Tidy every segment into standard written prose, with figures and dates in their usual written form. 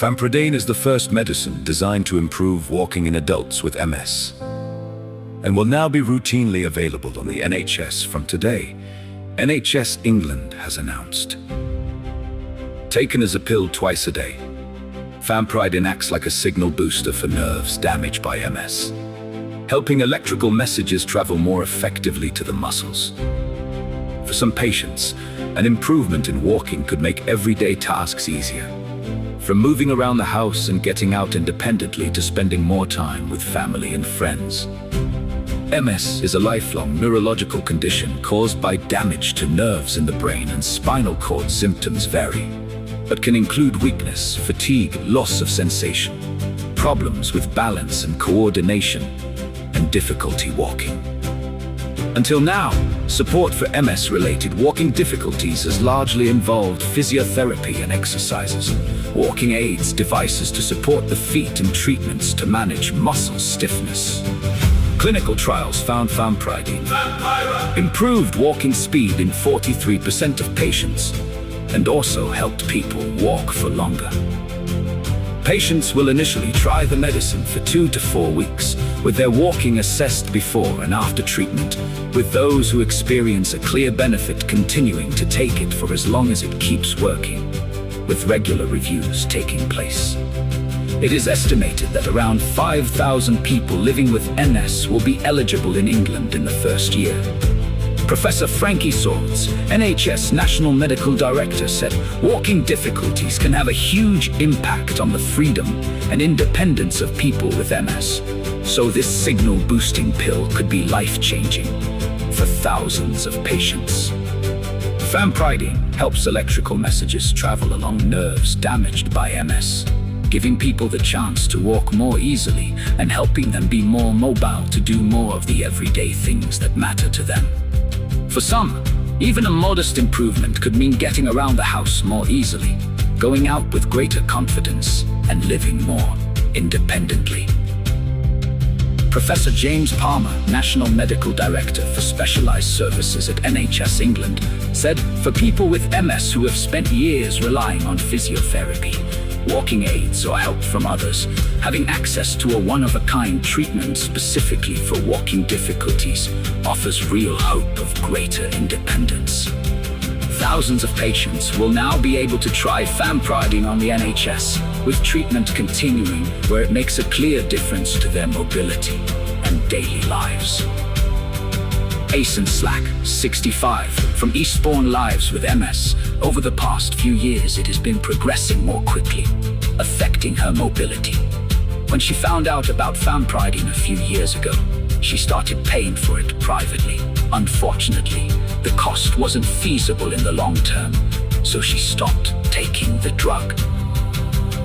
Fampridine is the first medicine designed to improve walking in adults with MS, and will now be routinely available on the NHS from today, NHS England has announced. Taken as a pill twice a day, Fampridine acts like a signal booster for nerves damaged by MS, helping electrical messages travel more effectively to the muscles. For some patients, an improvement in walking could make everyday tasks easier, from moving around the house and getting out independently to spending more time with family and friends. MS is a lifelong neurological condition caused by damage to nerves in the brain, and spinal cord symptoms vary, but can include weakness, fatigue, loss of sensation, problems with balance and coordination, and difficulty walking. Until now, support for MS-related walking difficulties has largely involved physiotherapy and exercises, walking aids, devices to support the feet, and treatments to manage muscle stiffness. Clinical trials found Fampridine improved walking speed in 43% of patients and also helped people walk for longer. Patients will initially try the medicine for 2 to 4 weeks, with their walking assessed before and after treatment, with those who experience a clear benefit continuing to take it for as long as it keeps working, with regular reviews taking place. It is estimated that around 5,000 people living with MS will be eligible in England in the first year. Professor Frankie Swords, NHS National Medical Director, said walking difficulties can have a huge impact on the freedom and independence of people with MS, so this signal-boosting pill could be life-changing for thousands of patients. Fampridine helps electrical messages travel along nerves damaged by MS, giving people the chance to walk more easily and helping them be more mobile to do more of the everyday things that matter to them. For some, even a modest improvement could mean getting around the house more easily, going out with greater confidence, and living more independently. Professor James Palmer, National Medical Director for Specialised Services at NHS England, said for people with MS who have spent years relying on physiotherapy, walking aids, or help from others, having access to a one-of-a-kind treatment specifically for walking difficulties offers real hope of greater independence. Thousands of patients will now be able to try Fampridine on the NHS, with treatment continuing where it makes a clear difference to their mobility and daily lives. Asen Slack, 65, from Eastbourne lives with MS. Over the past few years, it has been progressing more quickly, affecting her mobility. When she found out about Fampridine a few years ago, she started paying for it privately. Unfortunately, the cost wasn't feasible in the long term, so she stopped taking the drug.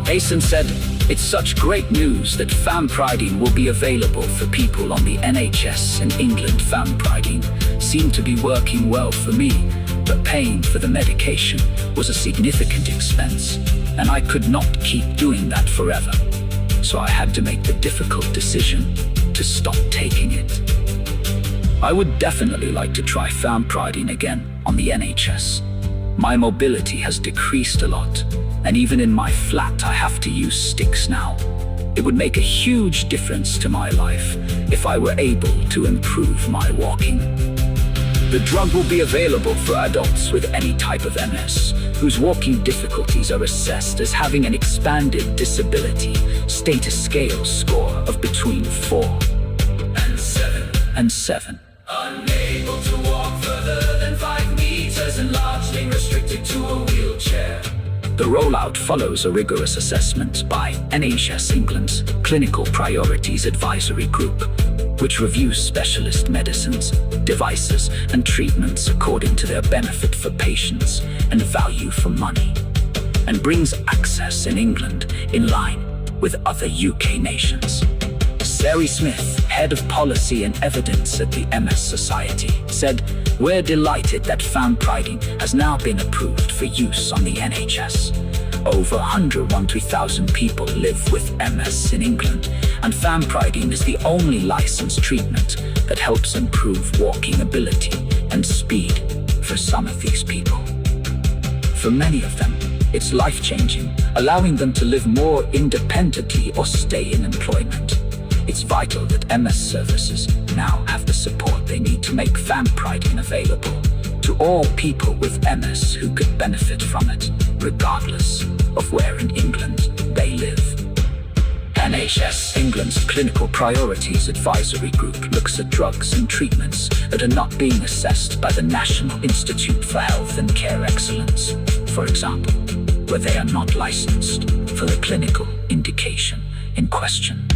Asen said, "It's such great news that Fampridine will be available for people on the NHS in England. Fampridine seemed to be working well for me, but paying for the medication was a significant expense, and I could not keep doing that forever. So I had to make the difficult decision to stop taking it. I would definitely like to try Fampridine again on the NHS. My mobility has decreased a lot, and even in my flat I have to use sticks now. It would make a huge difference to my life if I were able to improve my walking." The drug will be available for adults with any type of MS, whose walking difficulties are assessed as having an expanded disability status scale score of between 4 and 7. Unable to walk further than 5 meters and largely restricted to a wheelchair. The rollout follows a rigorous assessment by NHS England's Clinical Priorities Advisory Group, which reviews specialist medicines, devices, and treatments according to their benefit for patients and value for money, and brings access in England in line with other UK nations. Sari Smith, Head of Policy and Evidence at the MS Society, said, "We're delighted that Fampridine has now been approved for use on the NHS. Over 103,000 people live with MS in England, and Fampridine is the only licensed treatment that helps improve walking ability and speed for some of these people. For many of them, It's life-changing, allowing them to live more independently or stay in employment. It's vital that MS services now have the support they need to make Fampridine available to all people with MS who could benefit from it, regardless of where in England they live. NHS England's Clinical Priorities Advisory Group looks at drugs and treatments that are not being assessed by the National Institute for Health and Care Excellence, for example, where they are not licensed for the clinical indication in question.